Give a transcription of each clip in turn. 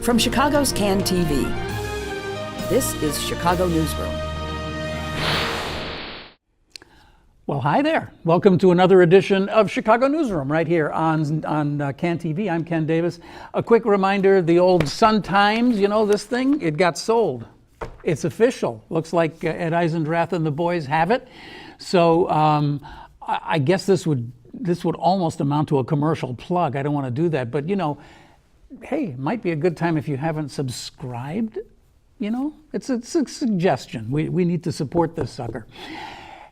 From Chicago's CAN TV, this is Chicago Newsroom. Well, hi there. Welcome to another edition of Chicago Newsroom right here on CAN TV. I'm Ken Davis. A quick reminder, the old Sun-Times, you know this thing? It got sold. It's official. Looks like Ed Eisendrath and the boys have it. So I guess this would almost amount to a commercial plug. I don't want to do that, but you know, hey, it might be a good time if you haven't subscribed. You know, it's a suggestion. We need to support this sucker.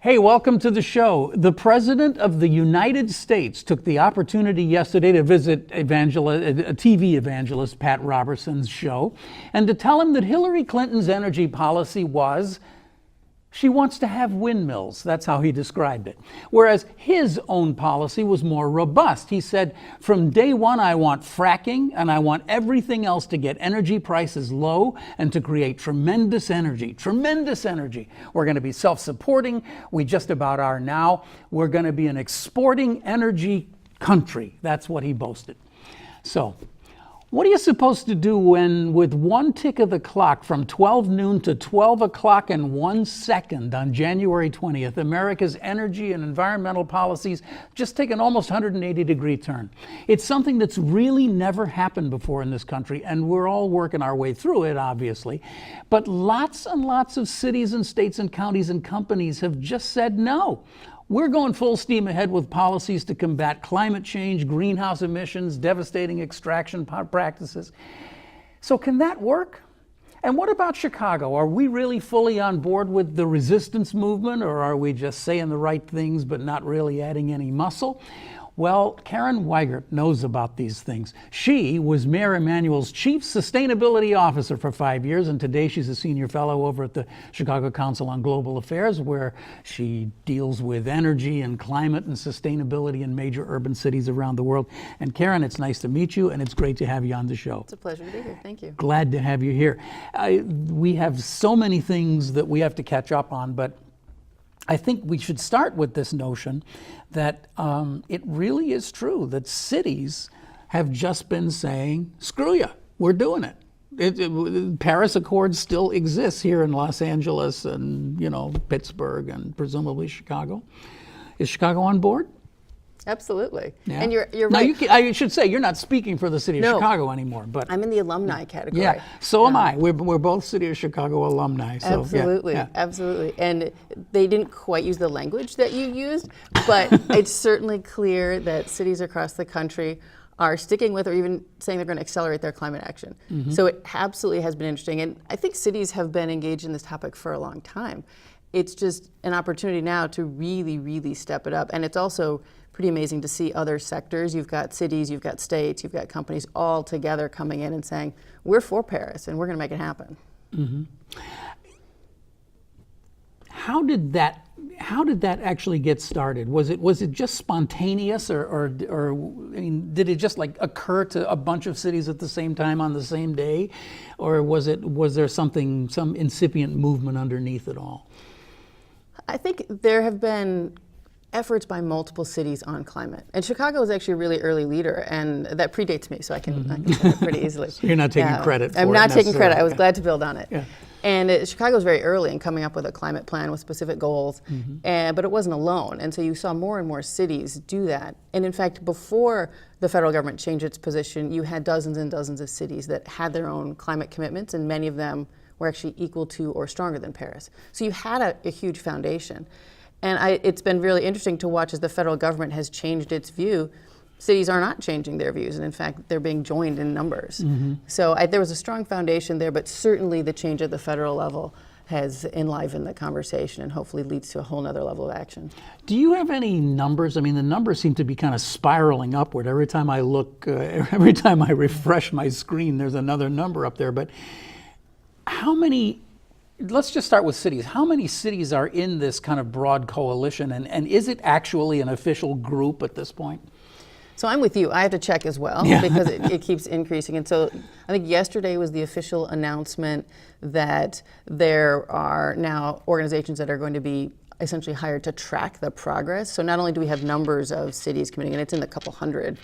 Hey, welcome to the show. The President of the United States took the opportunity yesterday to visit TV evangelist Pat Robertson's show and to tell him that Hillary Clinton's energy policy was, she wants to have windmills. That's how he described it. Whereas his own policy was more robust. He said, from day one, I want fracking and I want everything else to get energy prices low and to create tremendous energy. We're going to be self-supporting. We just about are now. We're going to be an exporting energy country. That's what he boasted. So, what are you supposed to do when, with one tick of the clock from 12 noon to 12 o'clock and 1 second on January 20th, America's energy and environmental policies just take an almost 180-degree turn? It's something that's really never happened before in this country, and we're all working our way through it, obviously. But lots and lots of cities and states and counties and companies have just said no. We're going full steam ahead with policies to combat climate change, greenhouse emissions, devastating extraction practices. So can that work? And what about Chicago? Are we really fully on board with the resistance movement, or are we just saying the right things but not really adding any muscle? Well, Karen Weigert knows about these things. She was Mayor Emanuel's chief sustainability officer for 5 years, and today she's a senior fellow over at the Chicago Council on Global Affairs, where she deals with energy and climate and sustainability in major urban cities around the world. And Karen, it's nice to meet you, and it's great to have you on the show. It's a pleasure to be here. Thank you. Glad to have you here. We have so many things that we have to catch up on, but I think we should start with this notion that it really is true that cities have just been saying, screw you, we're doing it. Paris Accord still exists here in Los Angeles and, you know, Pittsburgh and presumably Chicago. Is Chicago on board? Absolutely. Yeah. And you're now, right. I should say you're not speaking for the city of No. Chicago anymore, but I'm in the alumni category. yeah, so am I. We're both City of Chicago alumni. So, Absolutely, yeah. absolutely. And they didn't quite use the language that you used, but it's certainly clear that cities across the country are sticking with, or even saying they're going to accelerate their climate action. Mm-hmm. So it absolutely has been interesting. And I think cities have been engaged in this topic for a long time. It's just an opportunity now to really, really step it up. And it's also pretty amazing to see other sectors. You've got cities, you've got states, you've got companies all together coming in and saying, we're for Paris and we're going to make it happen. Mm-hmm. How did that actually get started? Was it just spontaneous, or I mean, did it just like occur to a bunch of cities at the same time on the same day, or was there some incipient movement underneath it all? I think there have been efforts by multiple cities on climate. And Chicago is actually a really early leader, and that predates me, so I can say it pretty easily. So you're not taking credit for it. I'm not taking credit. I was glad to build on it. Yeah. And Chicago was very early in coming up with a climate plan with specific goals, but it wasn't alone. And so you saw more and more cities do that. And in fact, before the federal government changed its position, you had dozens and dozens of cities that had their own climate commitments, and many of them were actually equal to or stronger than Paris. So you had a huge foundation. And it's been really interesting to watch as the federal government has changed its view. Cities are not changing their views, and in fact, they're being joined in numbers. Mm-hmm. So there was a strong foundation there, but certainly the change at the federal level has enlivened the conversation and hopefully leads to a whole nother level of action. Do you have any numbers? I mean, the numbers seem to be kind of spiraling upward. Every time I look, every time I refresh my screen, there's another number up there. But how many, let's just start with cities. How many cities are in this kind of broad coalition, and is it actually an official group at this point? So I'm with you. I have to check as well because it keeps increasing. And so I think yesterday was the official announcement that there are now organizations that are going to be essentially hired to track the progress. So not only do we have numbers of cities committing, and it's in the couple hundred,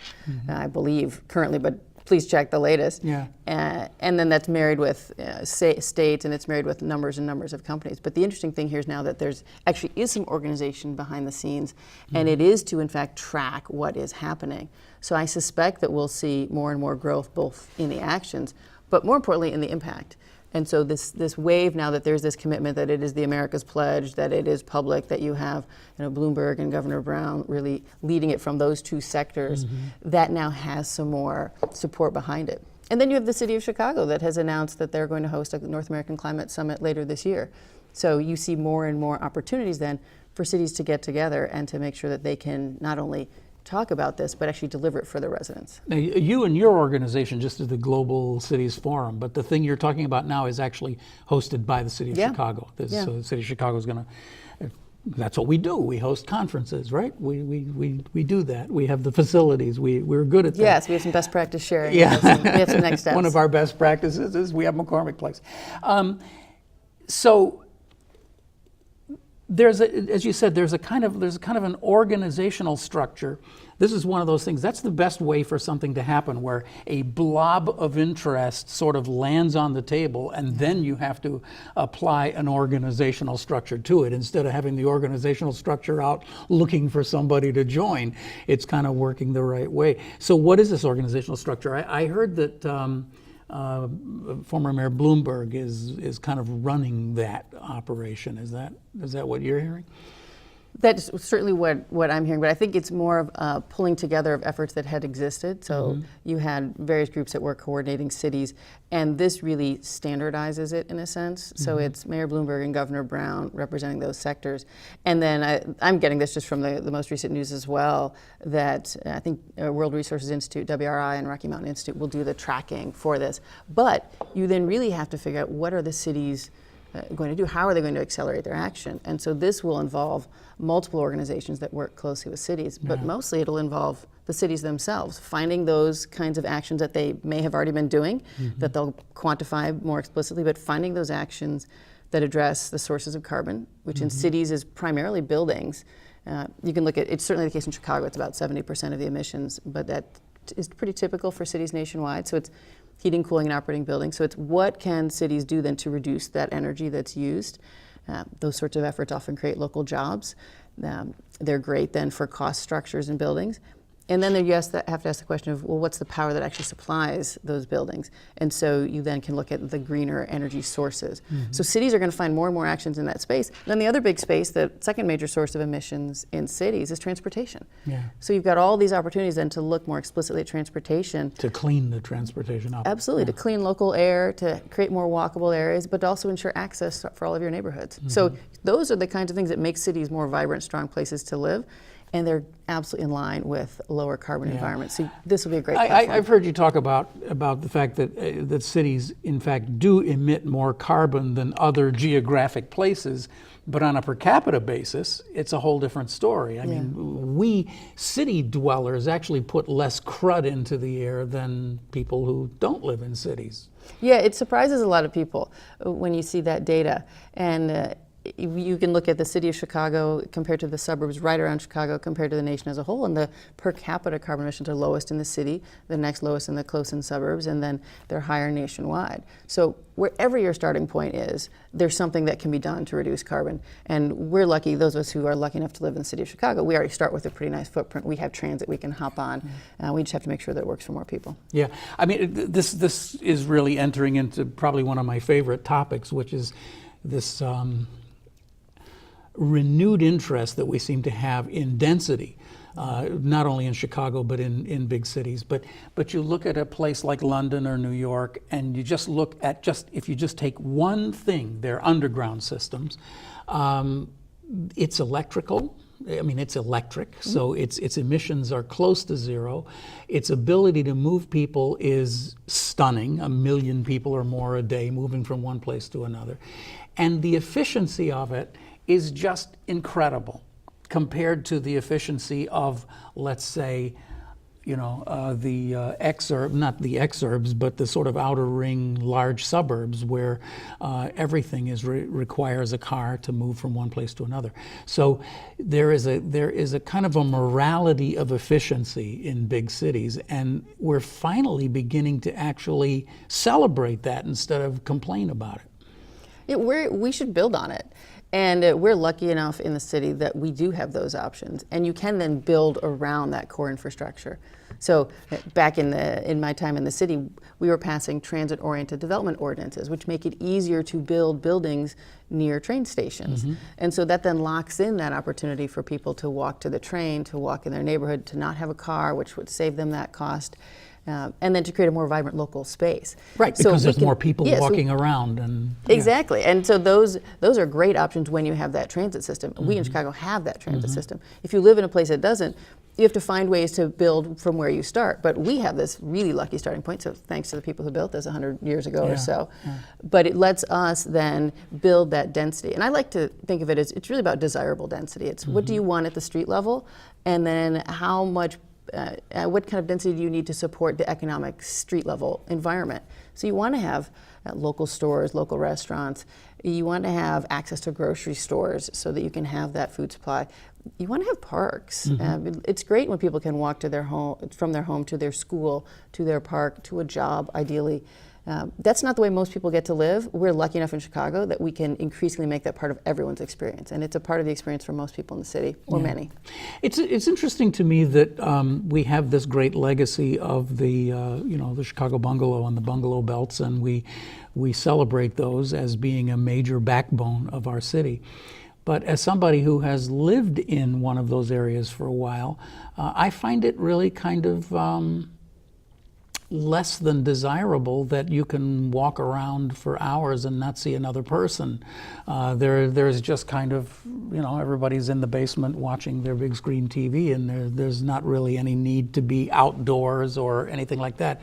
I believe, currently, but please check the latest. Yeah. And then that's married with states, and it's married with numbers and numbers of companies. But the interesting thing here is now that there's actually is some organization behind the scenes, and it is to in fact track what is happening. So I suspect that we'll see more and more growth both in the actions, but more importantly in the impact. And so this wave now that there's this commitment that it is the America's Pledge, that it is public, that you have Bloomberg and Governor Brown really leading it from those two sectors, that now has some more support behind it. And then you have the city of Chicago that has announced that they're going to host a North American Climate Summit later this year. So you see more and more opportunities then for cities to get together and to make sure that they can not only talk about this, but actually deliver it for the residents. Now, you and your organization just did the Global Cities Forum, but the thing you're talking about now is actually hosted by the City of Chicago. So the City of Chicago is going to, that's what we do. We host conferences, right? We do that. We have the facilities. We're good at that. Yes, we have some best practice sharing. Yeah. We have some next steps. One of our best practices is we have McCormick Place. So there's as you said, there's a kind of an organizational structure. This is one of those things. That's the best way for something to happen, where a blob of interest sort of lands on the table, and then you have to apply an organizational structure to it. Instead of having the organizational structure out looking for somebody to join, it's kind of working the right way. So what is this organizational structure? I heard that former Mayor Bloomberg is kind of running that operation. Is that what you're hearing? That's certainly what I'm hearing, but I think it's more of a pulling together of efforts that had existed. So you had various groups that were coordinating cities, and this really standardizes it in a sense. So it's Mayor Bloomberg and Governor Brown representing those sectors. And then I'm getting this just from the most recent news as well, that I think World Resources Institute, WRI, and Rocky Mountain Institute will do the tracking for this. But you then really have to figure out what are the cities going to do? How are they going to accelerate their action? And so this will involve multiple organizations that work closely with cities, but mostly it'll involve the cities themselves, finding those kinds of actions that they may have already been doing, that they'll quantify more explicitly, but finding those actions that address the sources of carbon, which in cities is primarily buildings. You can look at, it's certainly the case in Chicago, it's about 70% of the emissions, but that is pretty typical for cities nationwide. So it's heating, cooling, and operating buildings. So it's what can cities do then to reduce that energy that's used. Those sorts of efforts often create local jobs. They're great then for cost structures in buildings. And then you have to ask the question of, well, what's the power that actually supplies those buildings? And so you then can look at the greener energy sources. So cities are going to find more and more actions in that space. Then the other big space, the second major source of emissions in cities, is transportation. So you've got all these opportunities then to look more explicitly at transportation. To clean the transportation up. Absolutely, to clean local air, to create more walkable areas, but also ensure access for all of your neighborhoods. So those are the kinds of things that make cities more vibrant, strong places to live. And they're absolutely in line with lower carbon environments. So this will be a great platform. I've heard you talk about the fact that that cities, in fact, do emit more carbon than other geographic places, but on a per capita basis, it's a whole different story. I mean, we city dwellers actually put less crud into the air than people who don't live in cities. Yeah, it surprises a lot of people when you see that data. And you can look at the city of Chicago compared to the suburbs right around Chicago compared to the nation as a whole, and the per capita carbon emissions are lowest in the city, the next lowest in the close-in suburbs, and then they're higher nationwide. So wherever your starting point is, there's something that can be done to reduce carbon. And we're lucky, those of us who are lucky enough to live in the city of Chicago, we already start with a pretty nice footprint. We have transit we can hop on. We just have to make sure that it works for more people. Yeah, I mean, this is really entering into probably one of my favorite topics, which is this renewed interest that we seem to have in density, not only in Chicago but in big cities. But you look at a place like London or New York, and you just look at if you just take one thing, their underground systems, it's electrical. I mean, it's electric, so its emissions are close to zero. Its ability to move people is stunning, 1 million people or more a day moving from one place to another. And the efficiency of it is just incredible compared to the efficiency of, let's say, not the exurbs, but the sort of outer ring large suburbs where everything requires a car to move from one place to another. So there is a kind of a morality of efficiency in big cities, and we're finally beginning to actually celebrate that instead of complain about it. We should build on it. And we're lucky enough in the city that we do have those options, and you can then build around that core infrastructure. So back in my time in the city, we were passing transit-oriented development ordinances, which make it easier to build buildings near train stations. And so that then locks in that opportunity for people to walk to the train, to walk in their neighborhood, to not have a car, which would save them that cost. And then to create a more vibrant local space. Right, because there's more people walking around. And exactly, and so those are great options when you have that transit system. We in Chicago have that transit system. If you live in a place that doesn't, you have to find ways to build from where you start. But we have this really lucky starting point, so thanks to the people who built this 100 years ago or so. But it lets us then build that density. And I like to think of it as it's really about desirable density. It's what do you want at the street level, and then how much what kind of density do you need to support the economic street level environment? So you want to have local stores, local restaurants. You want to have access to grocery stores so that you can have that food supply. You want to have parks. It's great when people can walk to their home, from their home to their school, to their park, to a job, ideally. That's not the way most people get to live. We're lucky enough in Chicago that we can increasingly make that part of everyone's experience, and it's a part of the experience for most people in the city, or many. It's interesting to me that we have this great legacy of the the Chicago bungalow and the bungalow belts, and we celebrate those as being a major backbone of our city. But as somebody who has lived in one of those areas for a while, I find it really kind of less than desirable that you can walk around for hours and not see another person. There's just kind of, everybody's in the basement watching their big screen TV, and there's not really any need to be outdoors or anything like that.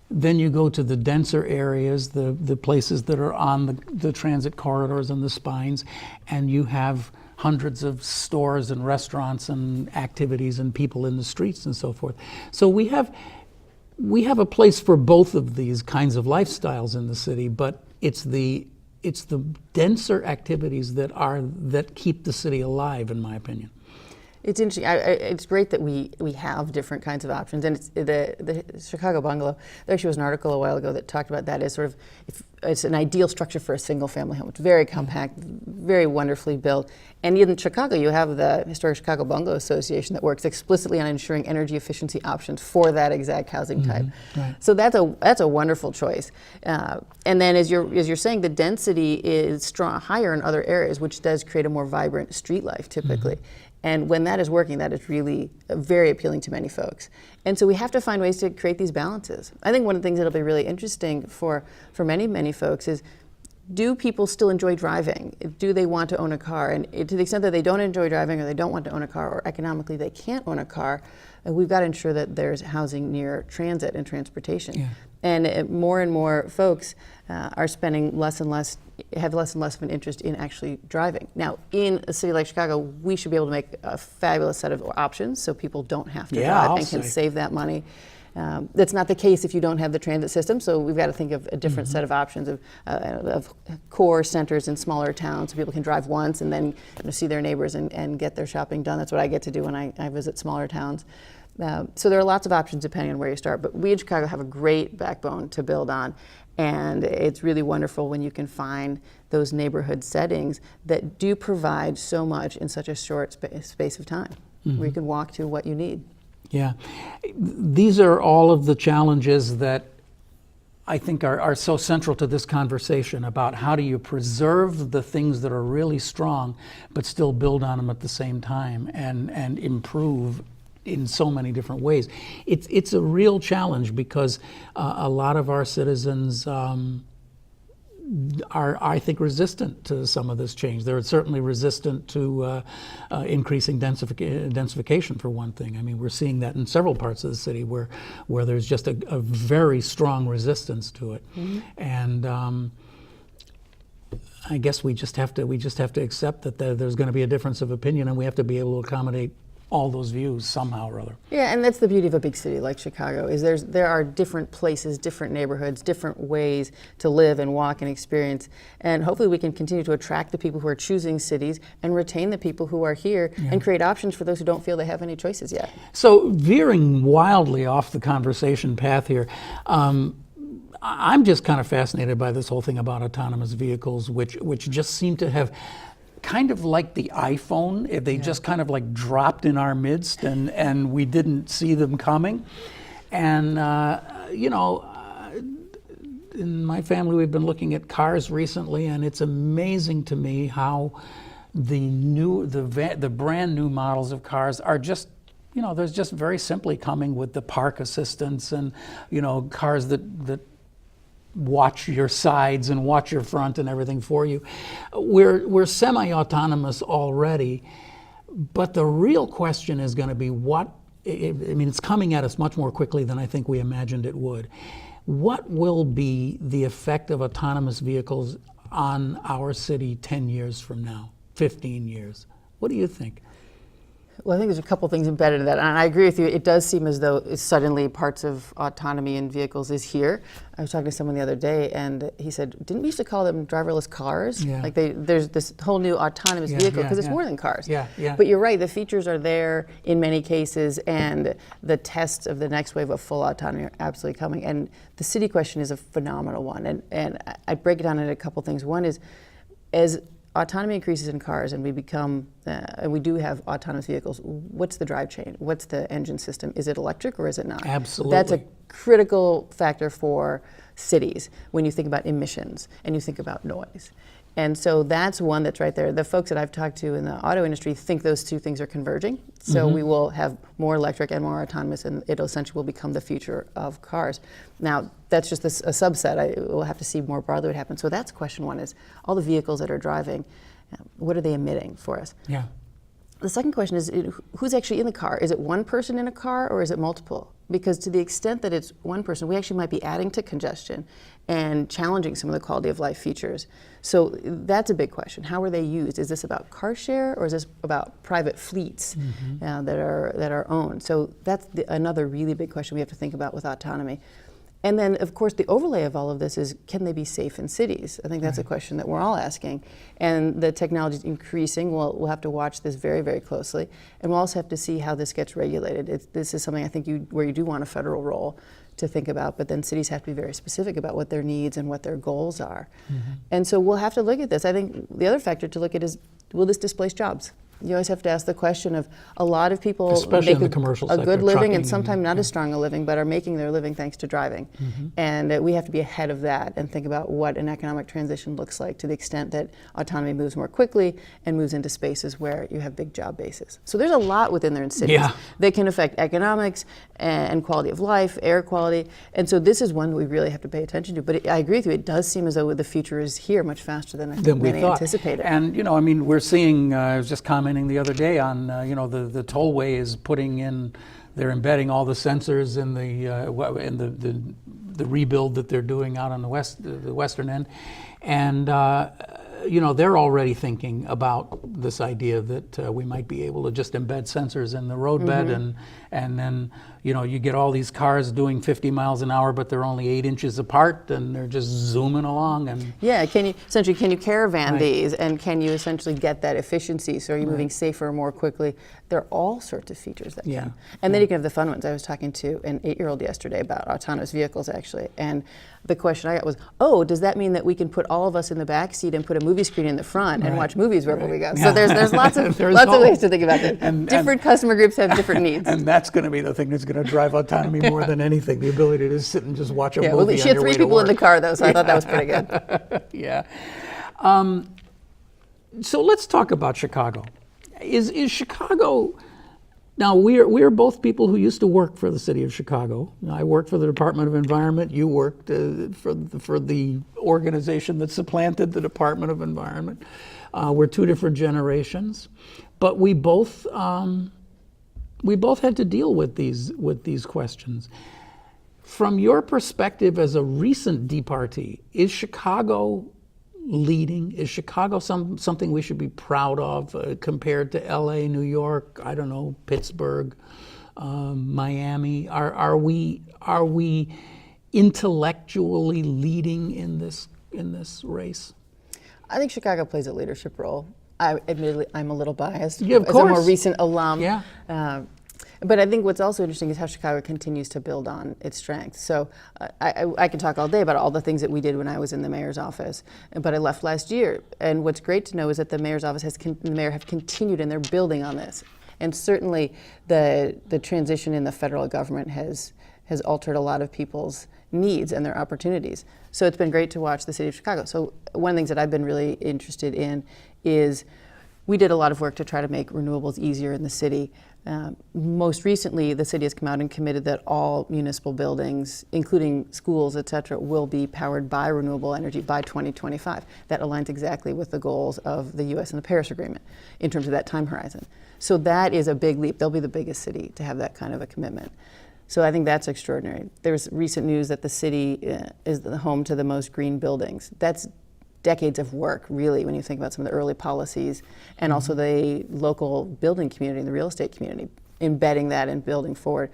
Then you go to the denser areas, the places that are on the transit corridors and the spines, and you have hundreds of stores and restaurants and activities and people in the streets and so forth. So we have a place for both of these kinds of lifestyles in the city, but it's the denser activities that keep the city alive, in my opinion. It's interesting. It's great that we have different kinds of options, and it's the Chicago bungalow. There actually was an article a while ago that talked about that as sort of it's an ideal structure for a single-family home. It's very compact, very wonderfully built. And in Chicago, you have the Historic Chicago Bungalow Association that works explicitly on ensuring energy efficiency options for that exact housing type. Right. So that's a wonderful choice. And then as you're saying, the density is higher in other areas, which does create a more vibrant street life typically. And when that is working, that is really very appealing to many folks. And so we have to find ways to create these balances. I think one of the things that'll be really interesting for many, many folks is, do people still enjoy driving? Do they want to own a car? And to the extent that they don't enjoy driving, or they don't want to own a car, or economically they can't own a car, we've got to ensure that there's housing near transit and transportation. Yeah. And more and more folks are spending have less and less of an interest in actually driving. Now, in a city like Chicago, we should be able to make a fabulous set of options so people don't have to drive and can save that money. That's not the case if you don't have the transit system, so we've got to think of a different set of options of core centers in smaller towns so people can drive once and then see their neighbors and get their shopping done. That's what I get to do when I visit smaller towns. So there are lots of options depending on where you start, but we in Chicago have a great backbone to build on, and it's really wonderful when you can find those neighborhood settings that do provide so much in such a short space of time, where you can walk to what you need. Yeah, these are all of the challenges that I think are so central to this conversation about how do you preserve the things that are really strong, but still build on them at the same time and improve in so many different ways. It's a real challenge because a lot of our citizens are, I think, resistant to some of this change. They're certainly resistant to increasing densification, for one thing. I mean, we're seeing that in several parts of the city where there's just a very strong resistance to it. And I guess we just have to accept that there's going to be a difference of opinion, and we have to be able to accommodate all those views somehow or other. Yeah, and that's the beauty of a big city like Chicago, is there are different places, different neighborhoods, different ways to live and walk and experience. And hopefully we can continue to attract the people who are choosing cities and retain the people who are here and create options for those who don't feel they have any choices yet. So veering wildly off the conversation path here, I'm just kind of fascinated by this whole thing about autonomous vehicles, which just seem to have kind of like the iPhone, if they just kind of like dropped in our midst and we didn't see them coming. And, you know, in my family, we've been looking at cars recently, and it's amazing to me how the brand new models of cars are just, you know, there's just very simply coming with the park assistance and, you know, cars that watch your sides and watch your front and everything for you. We're semi-autonomous already, but the real question is going to be it's coming at us much more quickly than I think we imagined it would. What will be the effect of autonomous vehicles on our city 10 years from now, 15 years? What do you think? Well, I think there's a couple things embedded in that, and I agree with you. It does seem as though suddenly parts of autonomy in vehicles is here. I was talking to someone the other day, and he said, "Didn't we used to call them driverless cars? Yeah. Like there's this whole new autonomous vehicle because it's more than cars." Yeah. But you're right; the features are there in many cases, and the tests of the next wave of full autonomy are absolutely coming. And the city question is a phenomenal one, and I break it down into a couple things. One is, as autonomy increases in cars and we become, and we do have autonomous vehicles, what's the drive chain? What's the engine system? Is it electric or is it not? Absolutely. That's a critical factor for cities when you think about emissions and you think about noise. And so that's one that's right there. The folks that I've talked to in the auto industry think those two things are converging. So we will have more electric and more autonomous, and it essentially will become the future of cars. Now, that's just a subset. We'll have to see more broadly what happens. So that's question one, is all the vehicles that are driving, what are they emitting for us? Yeah. The second question is, who's actually in the car? Is it one person in a car or is it multiple? Because to the extent that it's one person, we actually might be adding to congestion and challenging some of the quality of life features. So that's a big question. How are they used? Is this about car share or is this about private fleets that are owned? So that's another really big question we have to think about with autonomy. And then, of course, the overlay of all of this is, can they be safe in cities? I think that's a question that we're all asking. And the technology is increasing. We'll have to watch this very, very closely. And we'll also have to see how this gets regulated. This is something I think where you do want a federal role to think about, but then cities have to be very specific about what their needs and what their goals are. And so we'll have to look at this. I think the other factor to look at is, will this displace jobs? You always have to ask the question of, a lot of people especially make in the commercial a sector, good living trucking and sometimes not as strong a living, but are making their living thanks to driving. And we have to be ahead of that and think about what an economic transition looks like to the extent that autonomy moves more quickly and moves into spaces where you have big job bases. So there's a lot within there in cities that can affect economics and quality of life, air quality. And so this is one that we really have to pay attention to. But I agree with you, it does seem as though the future is here much faster than I think many anticipated. And, you know, I mean, we're seeing, I was just commenting the other day on, you know, the tollway is putting in, they're embedding all the sensors in the rebuild that they're doing out on the western end. And, you know, they're already thinking about this idea that we might be able to just embed sensors in the roadbed, and then, you know, you get all these cars doing 50 miles an hour, but they're only 8 inches apart, and they're just zooming along. And yeah, can you caravan these, and can you essentially get that efficiency? So are you moving safer, more quickly? There are all sorts of features that can. And then you can have the fun ones. I was talking to an 8-year-old yesterday about autonomous vehicles, actually, and the question I got was, oh, does that mean that we can put all of us in the back seat and put a movie screen in the front and watch movies wherever we go? So there's lots of ways to think about it. Different customer groups have different needs. And that's going to be the thing that's going to drive autonomy more than anything, the ability to sit and just watch a movie well, she had 3 people in the car, though, so I thought that was pretty good. Yeah. So let's talk about Chicago. Is Chicago... Now, we're both people who used to work for the city of Chicago. I worked for the Department of Environment. You worked for the organization that supplanted the Department of Environment. We're 2 different generations, but we both had to deal with these questions. From your perspective as a recent departee, is Chicago leading? Is Chicago something we should be proud of compared to LA, New York, I don't know, Pittsburgh, Miami? Are we intellectually leading in this race? I think Chicago plays a leadership role. Admittedly, I'm a little biased Yeah, of as a course. more recent alum. Yeah. But I think what's also interesting is how Chicago continues to build on its strengths. So I can talk all day about all the things that we did when I was in the mayor's office, but I left last year. And what's great to know is that the mayor's office the mayor have continued, and they're building on this. And certainly the transition in the federal government has altered a lot of people's needs and their opportunities. So it's been great to watch the city of Chicago. So one of the things that I've been really interested in is we did a lot of work to try to make renewables easier in the city. Most recently, the city has come out and committed that all municipal buildings, including schools, et cetera, will be powered by renewable energy by 2025. That aligns exactly with the goals of the U.S. and the Paris Agreement in terms of that time horizon. So that is a big leap. They'll be the biggest city to have that kind of a commitment. So I think that's extraordinary. There's recent news that the city is the home to the most green buildings. That's decades of work, really, when you think about some of the early policies and also the local building community and the real estate community, embedding that and building forward.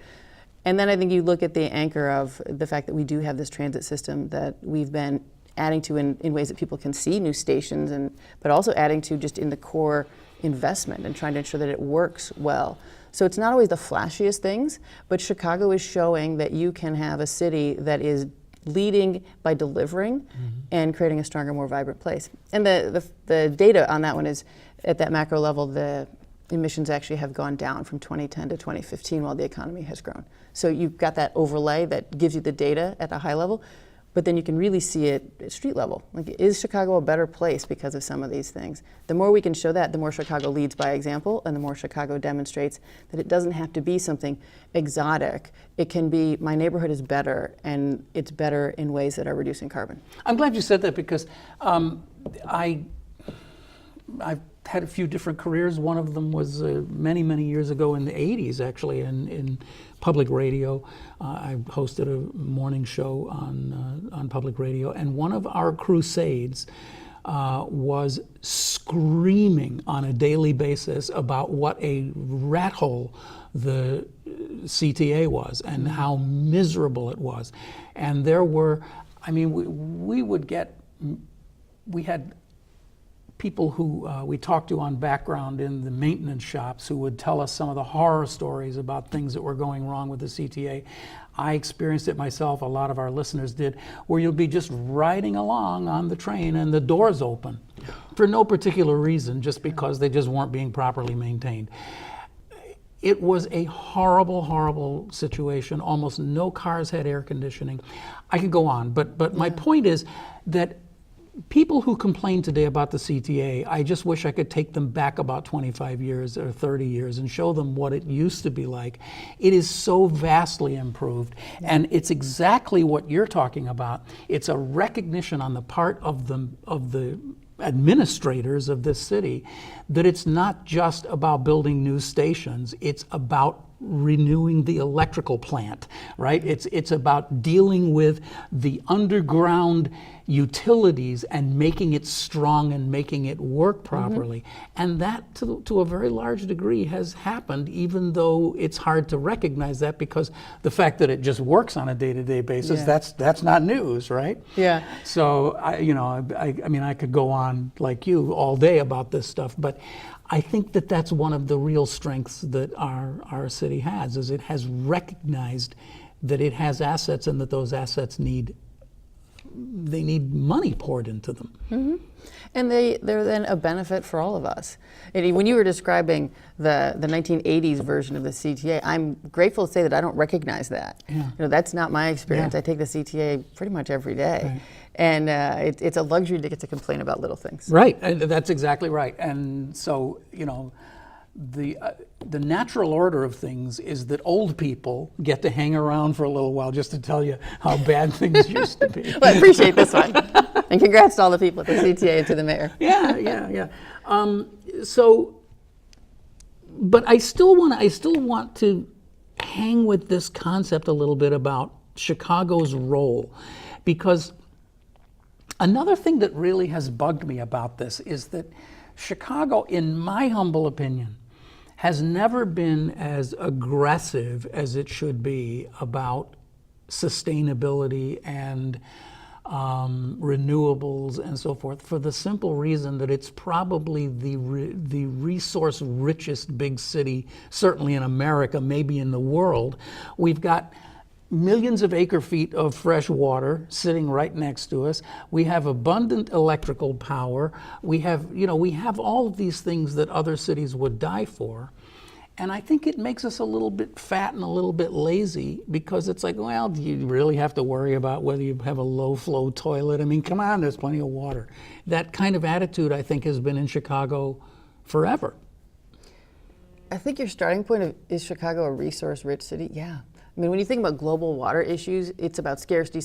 And then I think you look at the anchor of the fact that we do have this transit system that we've been adding to in ways that people can see, new stations, but also adding to just in the core investment and trying to ensure that it works well. So it's not always the flashiest things, but Chicago is showing that you can have a city that is leading by delivering and creating a stronger, more vibrant place. And the data on that one is, at that macro level, the emissions actually have gone down from 2010 to 2015 while the economy has grown. So you've got that overlay that gives you the data at the high level, but then you can really see it at street level. Like, is Chicago a better place because of some of these things? The more we can show that, the more Chicago leads by example, and the more Chicago demonstrates that it doesn't have to be something exotic. It can be, my neighborhood is better, and it's better in ways that are reducing carbon. I'm glad you said that because I've had a few different careers. One of them was many, many years ago in the 80s, actually, in public radio. I hosted a morning show on public radio, and one of our crusades was screaming on a daily basis about what a rat hole the CTA was and how miserable it was. And there were, I mean, we had people who we talked to on background in the maintenance shops who would tell us some of the horror stories about things that were going wrong with the CTA. I experienced it myself, a lot of our listeners did, where you'll be just riding along on the train and the doors open for no particular reason, just because they just weren't being properly maintained. It was a horrible, horrible situation. Almost no cars had air conditioning. I could go on, but my point is that people who complain today about the CTA, I just wish I could take them back about 25 years or 30 years and show them what it used to be like. It is so vastly improved, and it's exactly what you're talking about. It's a recognition on the part of the administrators of this city that it's not just about building new stations, it's about renewing the electrical plant, right? It's about dealing with the underground utilities and making it strong and making it work properly. And that, to a very large degree, has happened, even though it's hard to recognize that, because the fact that it just works on a day-to-day basis, that's not news, right? Yeah. So, I mean, I could go on like you all day about this stuff, but I think that that's one of the real strengths that our city has, is it has recognized that it has assets and that those assets need money poured into them. Mm-hmm. And they're then a benefit for all of us. And when you were describing the 1980s version of the CTA, I'm grateful to say that I don't recognize that. Yeah. That's not my experience. Yeah. I take the CTA pretty much every day. Right. And it's a luxury to get to complain about little things. Right, and that's exactly right. And so, the natural order of things is that old people get to hang around for a little while just to tell you how bad things used to be. Well, I appreciate this one. And congrats to all the people at the CTA and to the mayor. Yeah. But I still want to hang with this concept a little bit about Chicago's role, because Another thing that really has bugged me about this is that Chicago, in my humble opinion, has never been as aggressive as it should be about sustainability and renewables and so forth, for the simple reason that it's probably the resource richest big city, certainly in America, maybe in the world. We've got millions of acre feet of fresh water sitting right next to us. We have abundant electrical power. We have all of these things that other cities would die for. And I think it makes us a little bit fat and a little bit lazy, because it's like, well, do you really have to worry about whether you have a low flow toilet? I mean, come on, there's plenty of water. That kind of attitude, I think, has been in Chicago forever. I think your starting point of, is Chicago a resource-rich city? Yeah. I mean, when you think about global water issues, it's about scarcity,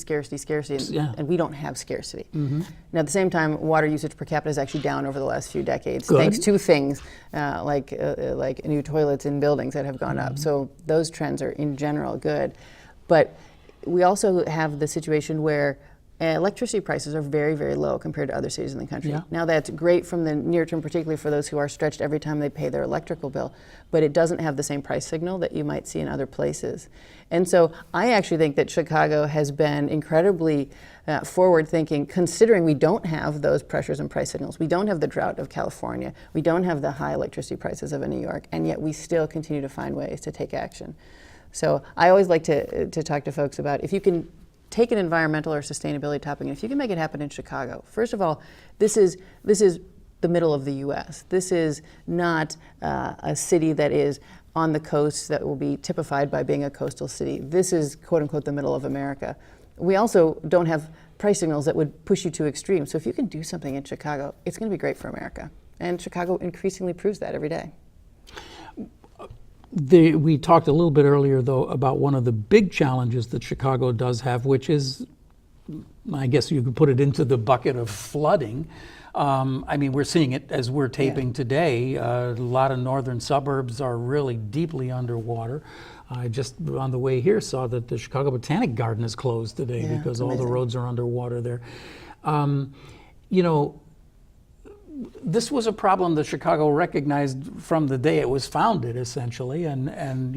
and we don't have scarcity. Mm-hmm. Now, at the same time, water usage per capita is actually down over the last few decades, thanks to things like new toilets in buildings that have gone up. So those trends are, in general, good. But we also have the situation where electricity prices are very, very low compared to other cities in the country. Yeah. Now, that's great from the near term, particularly for those who are stretched every time they pay their electrical bill, but it doesn't have the same price signal that you might see in other places. And so I actually think that Chicago has been incredibly forward thinking, considering we don't have those pressures and price signals. We don't have the drought of California. We don't have the high electricity prices of New York, and yet we still continue to find ways to take action. So I always like to talk to folks about, if you can take an environmental or sustainability topic, and if you can make it happen in Chicago, first of all, this is the middle of the U.S. This is not a city that is on the coast that will be typified by being a coastal city. This is, quote unquote, the middle of America. We also don't have price signals that would push you to extremes. So if you can do something in Chicago, it's going to be great for America. And Chicago increasingly proves that every day. We talked a little bit earlier, though, about one of the big challenges that Chicago does have, which is, I guess you could put it into the bucket of flooding. I mean, we're seeing it as we're taping today. A lot of northern suburbs are really deeply underwater. I just, on the way here, saw that the Chicago Botanic Garden is closed today because all the roads are underwater there. This was a problem that Chicago recognized from the day it was founded, essentially, and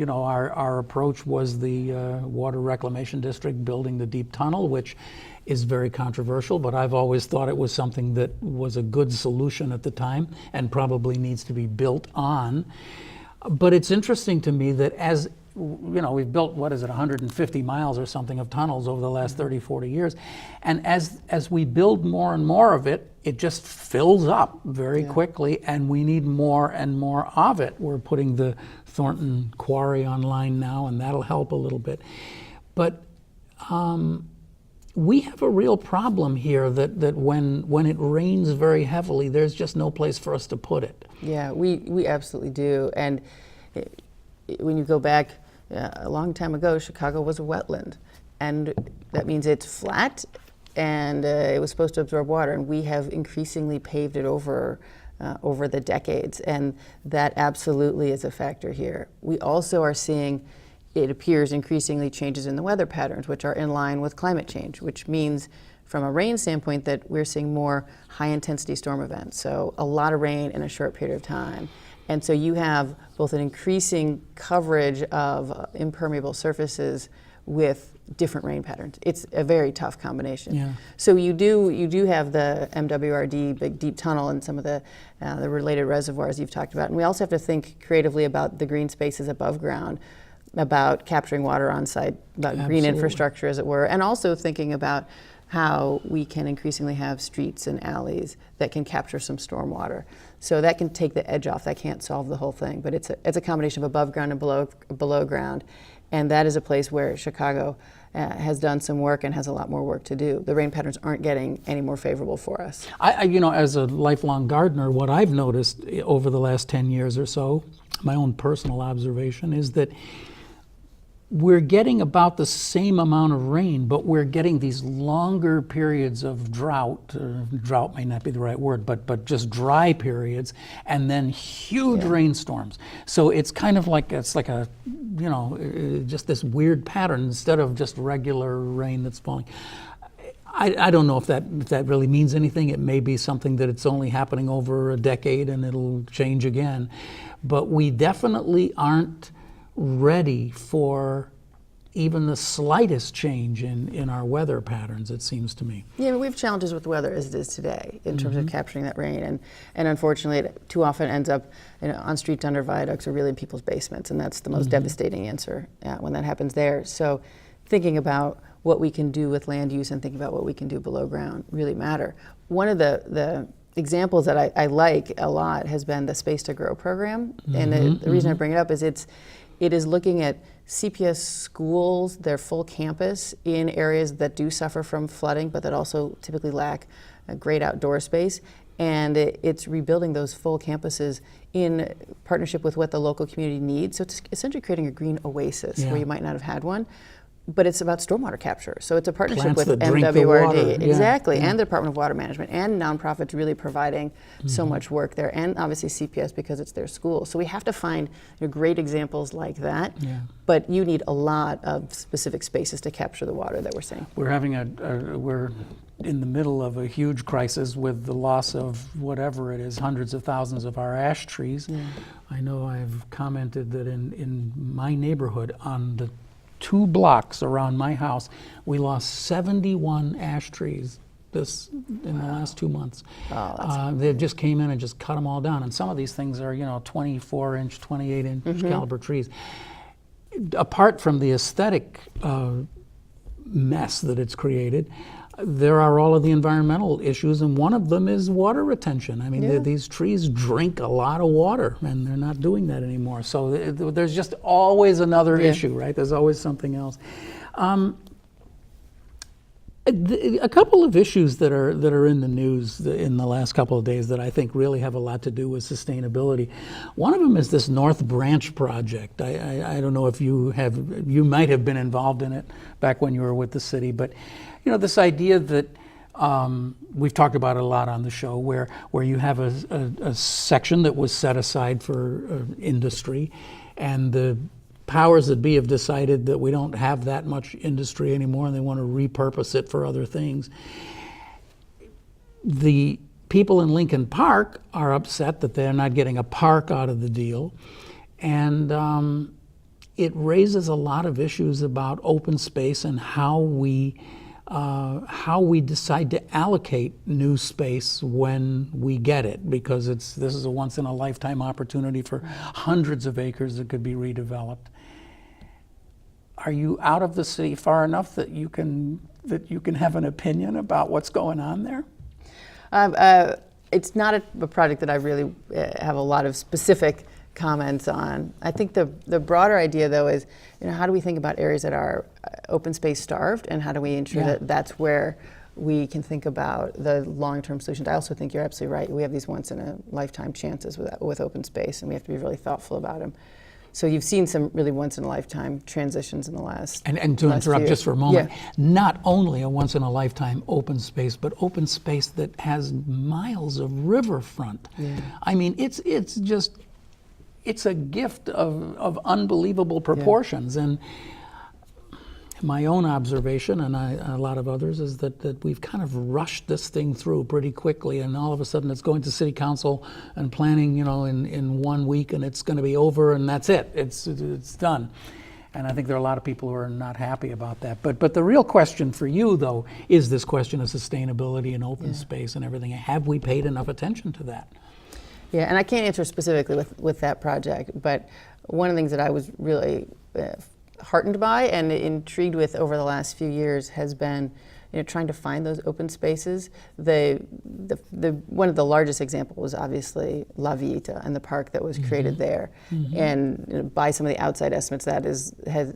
our approach was the Water Reclamation District building the deep tunnel, which is very controversial, but I've always thought it was something that was a good solution at the time and probably needs to be built on. But it's interesting to me that as we've built, 150 miles or something of tunnels over the last 30, 40 years. And as we build more and more of it, it just fills up very quickly, and we need more and more of it. We're putting the Thornton Quarry online now, and that'll help a little bit. But we have a real problem here that when it rains very heavily, there's just no place for us to put it. Yeah, we absolutely do. And when you go back a long time ago, Chicago was a wetland, and that means it's flat, and it was supposed to absorb water, and we have increasingly paved it over the decades, and that absolutely is a factor here. We also are seeing, it appears, increasingly changes in the weather patterns, which are in line with climate change, which means from a rain standpoint that we're seeing more high-intensity storm events, so a lot of rain in a short period of time. And so you have both an increasing coverage of impermeable surfaces with different rain patterns. It's a very tough combination. Yeah. So you do have the MWRD, big deep tunnel, and some of the related reservoirs you've talked about. And we also have to think creatively about the green spaces above ground, about capturing water on site, about green infrastructure, as it were, and also thinking about how we can increasingly have streets and alleys that can capture some stormwater. So that can take the edge off. That can't solve the whole thing, but it's a combination of above ground and below ground, and that is a place where Chicago has done some work and has a lot more work to do. The rain patterns aren't getting any more favorable for us. I as a lifelong gardener, what I've noticed over the last 10 years or so, my own personal observation, is that we're getting about the same amount of rain, but we're getting these longer periods of drought. Drought may not be the right word, but just dry periods, and then huge rainstorms. So it's kind of like just this weird pattern instead of just regular rain that's falling. I don't know if that really means anything. It may be something that it's only happening over a decade and it'll change again. But we definitely aren't ready for even the slightest change in our weather patterns, it seems to me. Yeah, we have challenges with weather as it is today in terms of capturing that rain, and unfortunately it too often ends up on streets under viaducts or really in people's basements, and that's the most devastating answer when that happens there. So thinking about what we can do with land use and thinking about what we can do below ground really matter. One of the examples that I like a lot has been the Space to Grow program, and the reason I bring it up is it is looking at CPS schools, their full campus in areas that do suffer from flooding, but that also typically lack a great outdoor space. And it's rebuilding those full campuses in partnership with what the local community needs. So it's essentially creating a green oasis where you might not have had one. But it's about stormwater capture. So it's a partnership Plants with that drink the water. MWRD. Exactly, and the Department of Water Management, and nonprofits really providing so much work there, and obviously CPS because it's their school. So we have to find great examples like that, but you need a lot of specific spaces to capture the water that we're seeing. We're having we're in the middle of a huge crisis with the loss of whatever it is, hundreds of thousands of our ash trees. I know I've commented that in my neighborhood, on the 2 blocks around my house, we lost 71 ash trees in the last 2 months. They just came in and just cut them all down, and some of these things are 24-inch, 28-inch caliber trees. Apart from the aesthetic mess that it's created, there are all of the environmental issues, and one of them is water retention. I mean, these trees drink a lot of water, and they're not doing that anymore. So there's just always another issue, right? There's always something else. A couple of issues that are in the news in the last couple of days that I think really have a lot to do with sustainability. One of them is this North Branch project. I don't know if you might have been involved in it back when you were with the city, but this idea that we've talked about it a lot on the show, where you have a section that was set aside for industry, and the powers that be have decided that we don't have that much industry anymore, and they want to repurpose it for other things. The people in Lincoln Park are upset that they're not getting a park out of the deal, and it raises a lot of issues about open space and how we decide to allocate new space when we get it, because this is a once-in-a-lifetime opportunity for hundreds of acres that could be redeveloped. Are you out of the city far enough that you can have an opinion about what's going on there? It's not a project that I really have a lot of specific comments on. I think the broader idea, though, is how do we think about areas that are open space starved, and how do we ensure that that's where we can think about the long-term solutions. I also think you're absolutely right. We have these once-in-a-lifetime chances with open space, and we have to be really thoughtful about them. So you've seen some really once-in-a-lifetime transitions in the last And to interrupt just for a moment, not only a once-in-a-lifetime open space, but open space that has miles of riverfront. I mean, it's a gift of unbelievable proportions. And my own observation, and a lot of others, is that we've kind of rushed this thing through pretty quickly, and all of a sudden it's going to city council and planning, in 1 week, and it's going to be over, and that's it. It's done. And I think there are a lot of people who are not happy about that. But the real question for you, though, is this question of sustainability and open space and everything. Have we paid enough attention to that? Yeah, and I can't answer specifically with that project, but one of the things that I was really heartened by and intrigued with over the last few years has been trying to find those open spaces. One of the largest examples was obviously La Vita and the park that was created there. And by some of the outside estimates, that has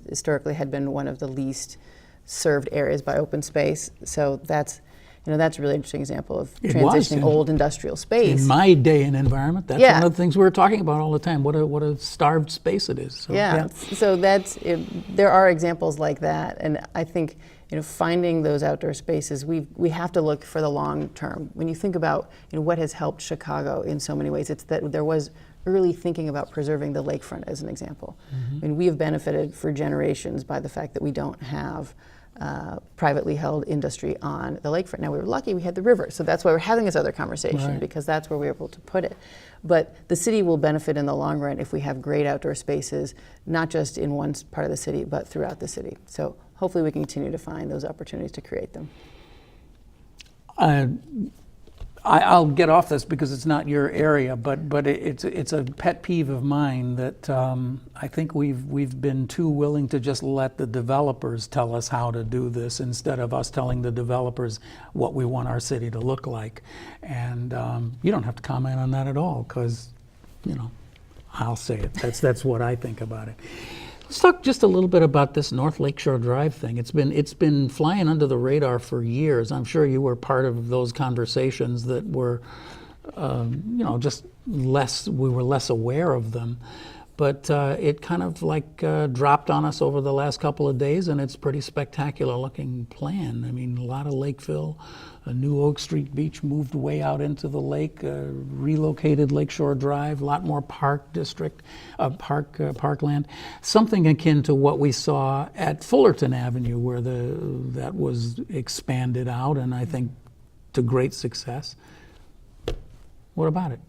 historically had been one of the least served areas by open space. So that's a really interesting example of transitioning old industrial space. In my day and environment, that's one of the things we're talking about all the time. What a starved space it is. So, so there are examples like that, and I think finding those outdoor spaces, we have to look for the long term. When you think about what has helped Chicago in so many ways, it's that there was early thinking about preserving the lakefront, as an example. I mean, we have benefited for generations by the fact that we don't have privately held industry on the lakefront. Now we were lucky we had the river, so that's why we're having this other conversation, Right. because that's where we were able to put it. But the city will benefit in the long run if we have great outdoor spaces, not just in one part of the city, but throughout the city. So hopefully we continue to find those opportunities to create them. I'll get off this because it's not your area, but it's a pet peeve of mine that I think we've been too willing to just let the developers tell us how to do this instead of us telling the developers what we want our city to look like. And you don't have to comment on that at all, because I'll say it. That's what I think about it. Let's talk just a little bit about this North Lakeshore Drive thing. It's been flying under the radar for years. I'm sure you were part of those conversations that were, just we were less aware of them. But it kind of dropped on us over the last couple of days, and it's a pretty spectacular looking plan. I mean, a lot of Lakeville, a new Oak Street Beach moved way out into the lake, relocated Lakeshore Drive, a lot more parkland, something akin to what we saw at Fullerton Avenue, where that was expanded out, and I think to great success. What about it?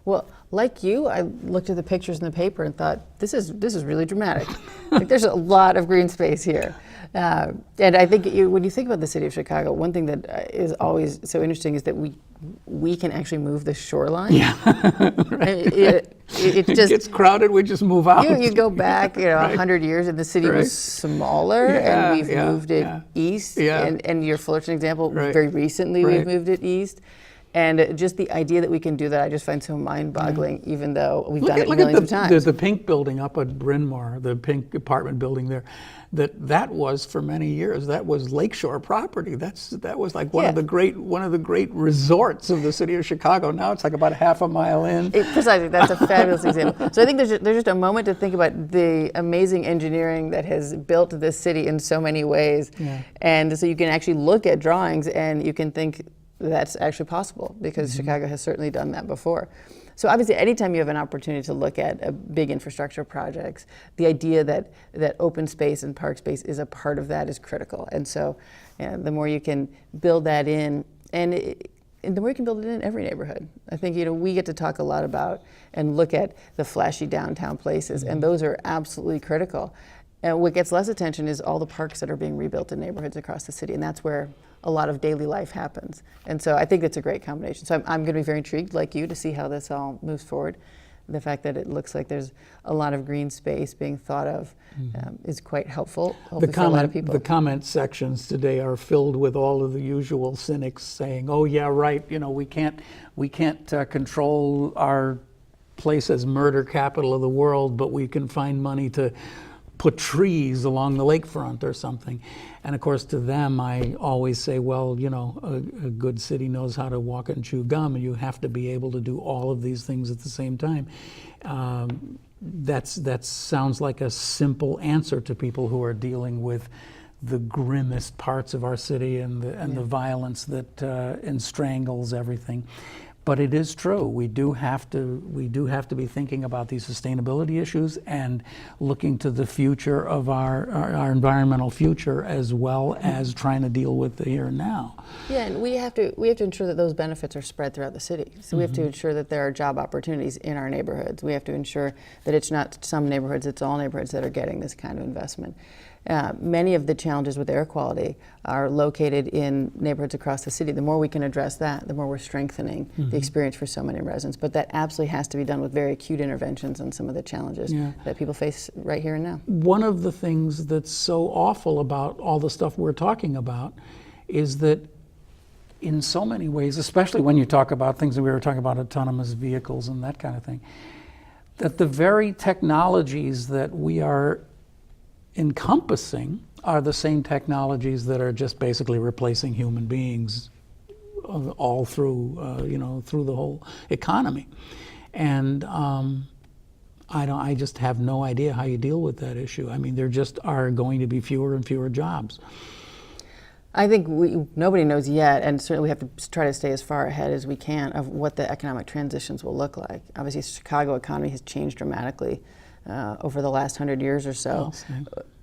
Well, like you, I looked at the pictures in the paper and thought, this is really dramatic. There's a lot of green space here. And I think when you think about the city of Chicago, one thing that is always so interesting is that we can actually move the shoreline. Yeah. Right. It just gets crowded, we just move out. You go back, Right. 100 years, and the city Right. was smaller, Yeah, and we've moved it east. Yeah. And your Fullerton example, Right. very recently Right. we've moved it east. And just the idea that we can do that, I just find so mind-boggling, even though we've done it millions of times. The pink building up at Bryn Mawr, the pink apartment building there, that was for many years, that was Lakeshore property. That was like one of the great resorts of the city of Chicago. Now it's like about a half a mile in. Precisely, that's a fabulous example. So I think there's just a moment to think about the amazing engineering that has built this city in so many ways. Yeah. And so you can actually look at drawings and you can think, that's actually possible, because Chicago has certainly done that before. So obviously, anytime you have an opportunity to look at big infrastructure projects, the idea that open space and park space is a part of that is critical. And so the more you can build that in, and the more you can build it in every neighborhood. I think we get to talk a lot about and look at the flashy downtown places, and those are absolutely critical. And what gets less attention is all the parks that are being rebuilt in neighborhoods across the city, and that's where a lot of daily life happens. And so I think it's a great combination. So I'm going to be very intrigued, like you, to see how this all moves forward. The fact that it looks like there's a lot of green space being thought of is quite helpful, hopefully for a lot of people. The comment sections today are filled with all of the usual cynics saying, "Oh yeah, right. We can't control our place as murder capital of the world, but we can find money to put trees along the lakefront or something." And of course, to them, I always say, well, a good city knows how to walk and chew gum, and you have to be able to do all of these things at the same time. That sounds like a simple answer to people who are dealing with the grimmest parts of our city and the violence that strangles everything. But it is true. We do have to be thinking about these sustainability issues and looking to the future of our environmental future, as well as trying to deal with the here and now. Yeah, and we have to ensure that those benefits are spread throughout the city. So we have to ensure that there are job opportunities in our neighborhoods. We have to ensure that it's not some neighborhoods, it's all neighborhoods that are getting this kind of investment. Many of the challenges with air quality are located in neighborhoods across the city. The more we can address that, the more we're strengthening the experience for so many residents. But that absolutely has to be done with very acute interventions on some of the challenges that people face right here and now. One of the things that's so awful about all the stuff we're talking about is that in so many ways, especially when you talk about things that we were talking about, autonomous vehicles and that kind of thing, that the very technologies that we are encompassing are the same technologies that are just basically replacing human beings all through, through the whole economy. And I just have no idea how you deal with that issue. I mean, there just are going to be fewer and fewer jobs. I think nobody knows yet, and certainly we have to try to stay as far ahead as we can of what the economic transitions will look like. Obviously, the Chicago economy has changed dramatically over the last 100 years or so.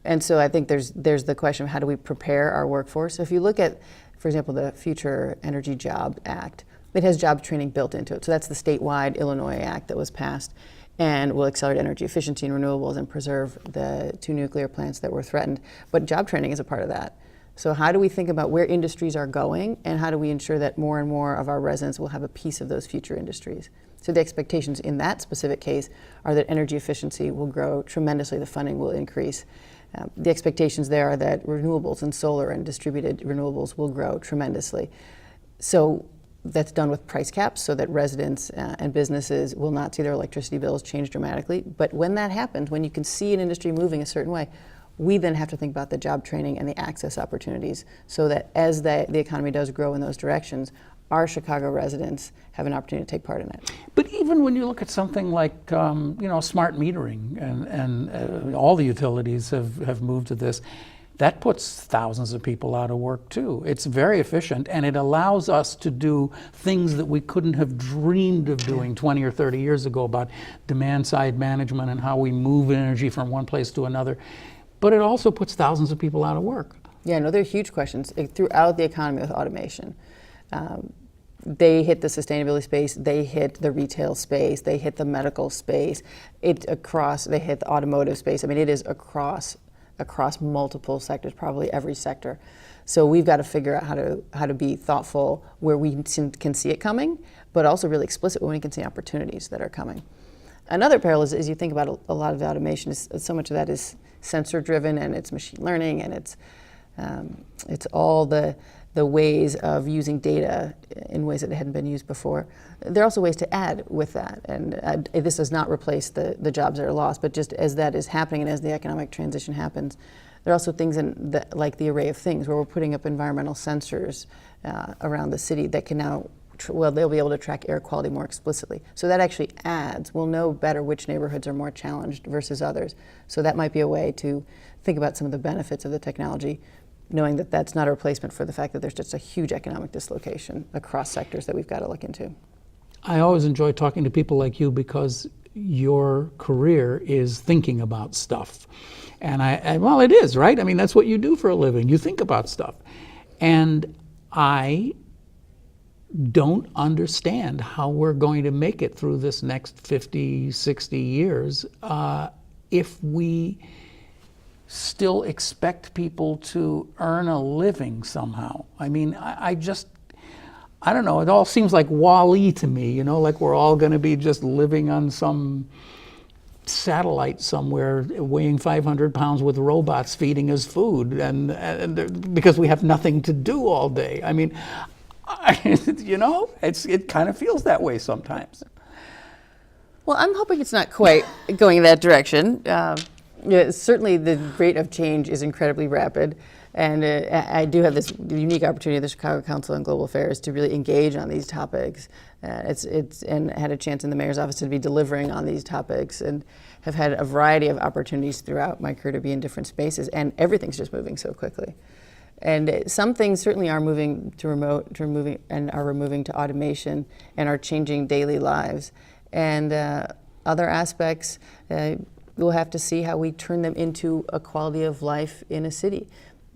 And so I think there's the question of how do we prepare our workforce. So if you look at, for example, the Future Energy Job Act, it has job training built into it. So that's the statewide Illinois Act that was passed and will accelerate energy efficiency and renewables and preserve the 2 nuclear plants that were threatened. But job training is a part of that. So how do we think about where industries are going, and how do we ensure that more and more of our residents will have a piece of those future industries? So the expectations in that specific case are that energy efficiency will grow tremendously, the funding will increase. The expectations there are that renewables and solar and distributed renewables will grow tremendously. So that's done with price caps so that residents and businesses will not see their electricity bills change dramatically. But when that happens, when you can see an industry moving a certain way, we then have to think about the job training and the access opportunities so that as the economy does grow in those directions, our Chicago residents have an opportunity to take part in it. But even when you look at something like, smart metering, and all the utilities have moved to this, that puts thousands of people out of work too. It's very efficient, and it allows us to do things that we couldn't have dreamed of doing 20 or 30 years ago about demand-side management and how we move energy from one place to another. But it also puts thousands of people out of work. Yeah, no, there are huge questions throughout the economy with automation. They hit the sustainability space, they hit the retail space, they hit the medical space, they hit the automotive space. I mean, it is across multiple sectors, probably every sector. So we've got to figure out how to be thoughtful where we can see it coming, but also really explicit when we can see opportunities that are coming. Another parallel is you think about a lot of the automation, so much of that is sensor driven, and it's machine learning, and it's all the ways of using data in ways that hadn't been used before. There are also ways to add with that, and this does not replace the jobs that are lost, but just as that is happening and as the economic transition happens, there are also things like the array of things where we're putting up environmental sensors around the city that can now, they'll be able to track air quality more explicitly. So that actually adds, we'll know better which neighborhoods are more challenged versus others. So that might be a way to think about some of the benefits of the technology, knowing that that's not a replacement for the fact that there's just a huge economic dislocation across sectors that we've got to look into. I always enjoy talking to people like you because your career is thinking about stuff. And well, it is, right? I mean, that's what you do for a living. You think about stuff. And I don't understand how we're going to make it through this next 50, 60 years if we still expect people to earn a living somehow. I mean, I don't know, it all seems like Wall-E to me, like we're all going to be just living on some satellite somewhere weighing 500 pounds with robots feeding us food and because we have nothing to do all day. I mean, it kind of feels that way sometimes. Well, I'm hoping it's not quite going in that direction. Certainly the rate of change is incredibly rapid, and I do have this unique opportunity at the Chicago Council on Global Affairs to really engage on these topics. And had a chance in the mayor's office to be delivering on these topics, and have had a variety of opportunities throughout my career to be in different spaces, and everything's just moving so quickly. And some things certainly are moving to remote, and are moving to automation, and are changing daily lives. And other aspects, we'll have to see how we turn them into a quality of life in a city.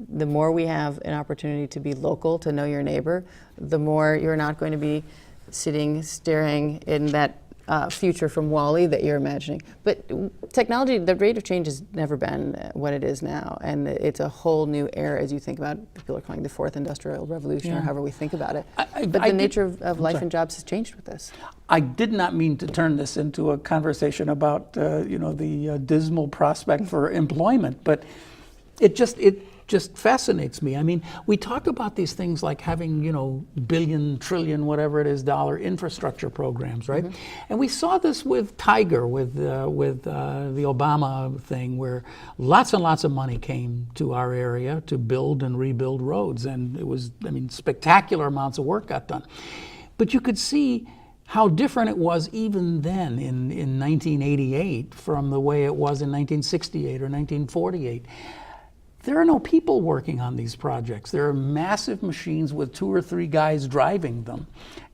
The more we have an opportunity to be local, to know your neighbor, the more you're not going to be staring in that future from Wall-E that you're imagining. But technology, the rate of change has never been what it is now, and it's a whole new era as you think about, people are calling the fourth industrial revolution, or however we think about it. But the nature of life and jobs has changed with this. I did not mean to turn this into a conversation about the dismal prospect for employment, but it just fascinates me. I mean, we talk about these things like having, billion, trillion, whatever it is, dollar infrastructure programs, right? Mm-hmm. And we saw this with Tiger, with the Obama thing, where lots and lots of money came to our area to build and rebuild roads. And it was, spectacular amounts of work got done. But you could see how different it was even then in 1988 from the way it was in 1968 or 1948. There are no people working on these projects. There are massive machines with 2 or 3 guys driving them.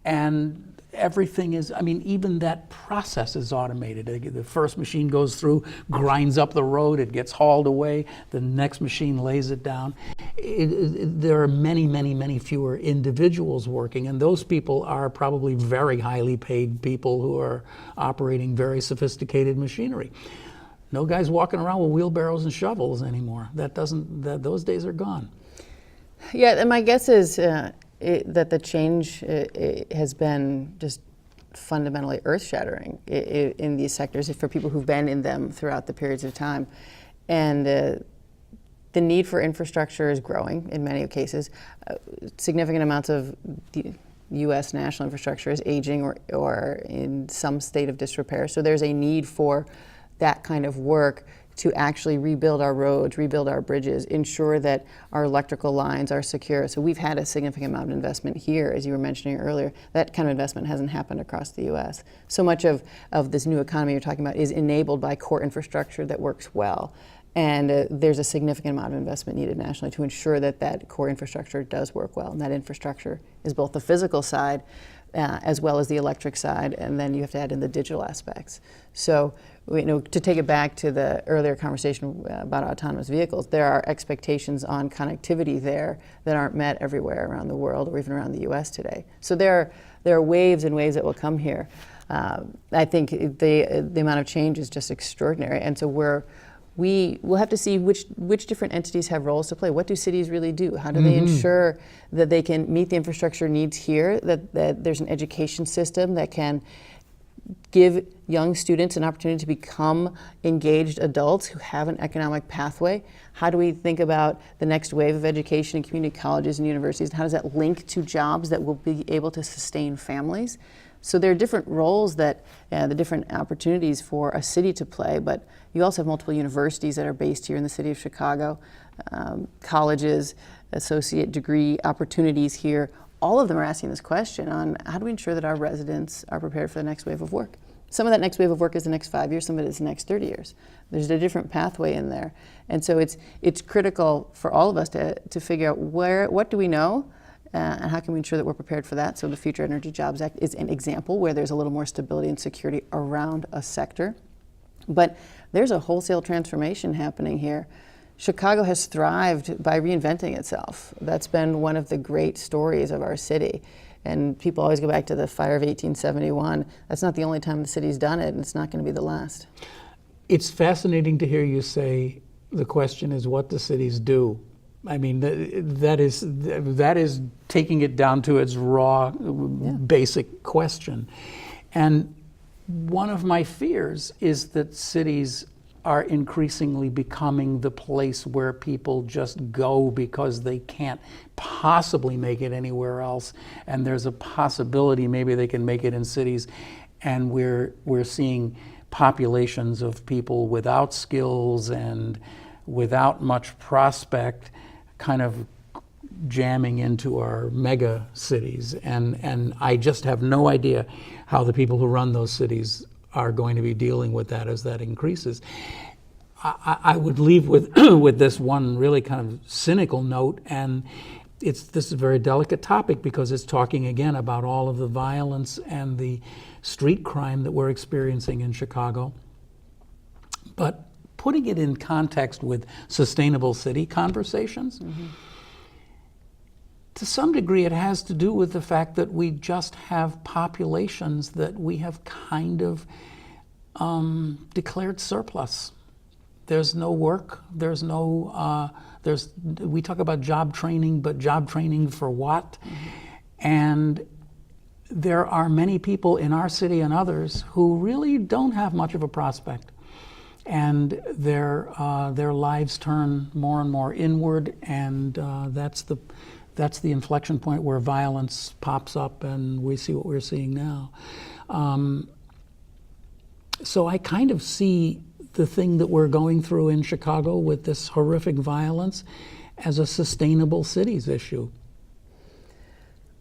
And everything is, I mean, even that process is automated. The first machine goes through, grinds up the road, it gets hauled away, the next machine lays it down. There are many, many, many fewer individuals working, and those people are probably very highly paid people who are operating very sophisticated machinery. No guys walking around with wheelbarrows and shovels anymore. Those days are gone. Yeah, and my guess is that the change has been just fundamentally earth-shattering in these sectors for people who've been in them throughout the periods of time. And the need for infrastructure is growing in many cases. Significant amounts of the U.S. national infrastructure is aging or in some state of disrepair. So there's a need for that kind of work to actually rebuild our roads, rebuild our bridges, ensure that our electrical lines are secure. So we've had a significant amount of investment here, as you were mentioning earlier. That kind of investment hasn't happened across the U.S. So much of this new economy you're talking about is enabled by core infrastructure that works well. And there's a significant amount of investment needed nationally to ensure that that core infrastructure does work well. And that infrastructure is both the physical side as well as the electric side, and then you have to add in the digital aspects. So, to take it back to the earlier conversation about autonomous vehicles, there are expectations on connectivity there that aren't met everywhere around the world or even around the U.S. today. So there are waves and waves that will come here. I think the amount of change is just extraordinary, and so we'll have to see which different entities have roles to play. What do cities really do? How do they ensure that they can meet the infrastructure needs here, that there's an education system that can give young students an opportunity to become engaged adults who have an economic pathway? How do we think about the next wave of education in community colleges and universities? And how does that link to jobs that will be able to sustain families? So there are different roles the different opportunities for a city to play, but you also have multiple universities that are based here in the city of Chicago, colleges, associate degree opportunities here. All of them are asking this question on how do we ensure that our residents are prepared for the next wave of work? Some of that next wave of work is the next 5 years, some of it is the next 30 years. There's a different pathway in there. And so it's critical for all of us to figure out what do we know, and how can we ensure that we're prepared for that? So the Future Energy Jobs Act is an example where there's a little more stability and security around a sector. But there's a wholesale transformation happening here. Chicago has thrived by reinventing itself. That's been one of the great stories of our city. And people always go back to the fire of 1871. That's not the only time the city's done it, and it's not going to be the last. It's fascinating to hear you say the question is what do cities do? I mean, that is taking it down to its raw, basic question. And one of my fears is that cities are increasingly becoming the place where people just go because they can't possibly make it anywhere else, and there's a possibility maybe they can make it in cities, and we're seeing populations of people without skills and without much prospect kind of jamming into our mega cities, and I just have no idea how the people who run those cities are going to be dealing with that as that increases. I would leave with with this one really kind of cynical note, and this is a very delicate topic because it's talking again about all of the violence and the street crime that we're experiencing in Chicago. But putting it in context with sustainable city conversations, to some degree it has to do with the fact that we just have populations that we have kind of declared surplus. There's no work, we talk about job training, but job training for what? And there are many people in our city and others who really don't have much of a prospect. And their lives turn more and more inward, and that's the inflection point where violence pops up, and we see what we're seeing now. So I kind of see the thing that we're going through in Chicago with this horrific violence as a sustainable cities issue.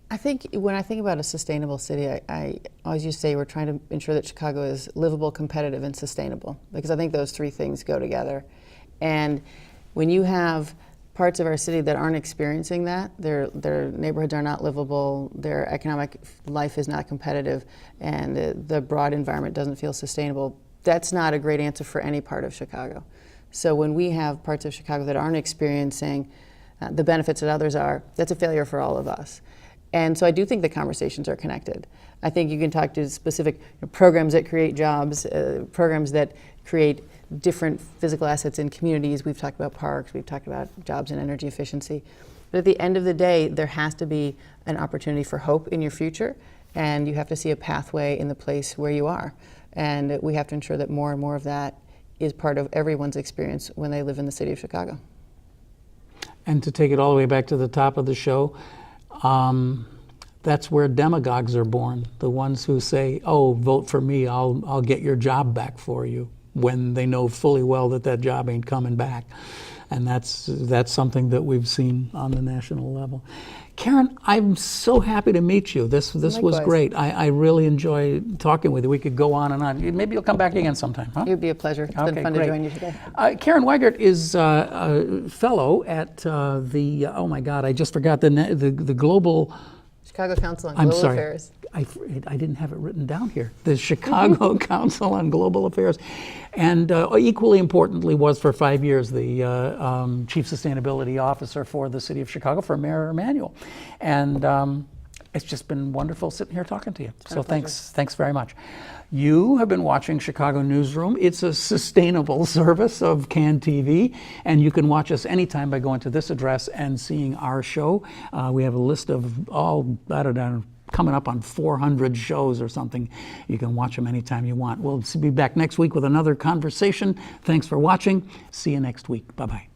I think when I think about a sustainable city, I always used to say we're trying to ensure that Chicago is livable, competitive, and sustainable, because I think those three things go together. And when you have parts of our city that aren't experiencing that. Their neighborhoods are not livable, their economic life is not competitive, and the broad environment doesn't feel sustainable. That's not a great answer for any part of Chicago. So when we have parts of Chicago that aren't experiencing the benefits that others are, that's a failure for all of us. And so I do think the conversations are connected. I think you can talk to specific programs that create jobs, programs that create different physical assets in communities. We've talked about parks, we've talked about jobs and energy efficiency. But at the end of the day, there has to be an opportunity for hope in your future, and you have to see a pathway in the place where you are. And we have to ensure that more and more of that is part of everyone's experience when they live in the city of Chicago. And to take it all the way back to the top of the show, that's where demagogues are born. The ones who say, "Oh, vote for me, I'll get your job back for you," when they know fully well that that job ain't coming back. And that's something that we've seen on the national level. Karen, I'm so happy to meet you. This was Likewise. great. I really enjoy talking with you. We could go on and on. Maybe you'll come back again sometime, huh? It would be a pleasure. It's been fun great. to join you today. Karen Weigert is a fellow at the, oh my God, I just forgot the global, Chicago Council on I'm Global sorry. Affairs. I didn't have it written down here. The Chicago Council on Global Affairs. And equally importantly was for 5 years the Chief Sustainability Officer for the City of Chicago, for Mayor Emanuel. And it's just been wonderful sitting here talking to you. So thanks very much. You have been watching Chicago Newsroom. It's a sustainable service of CAN TV, and you can watch us anytime by going to this address and seeing our show. We have a list of all, I don't know, coming up on 400 shows or something. You can watch them anytime you want. We'll be back next week with another conversation. Thanks for watching. See you next week. Bye-bye.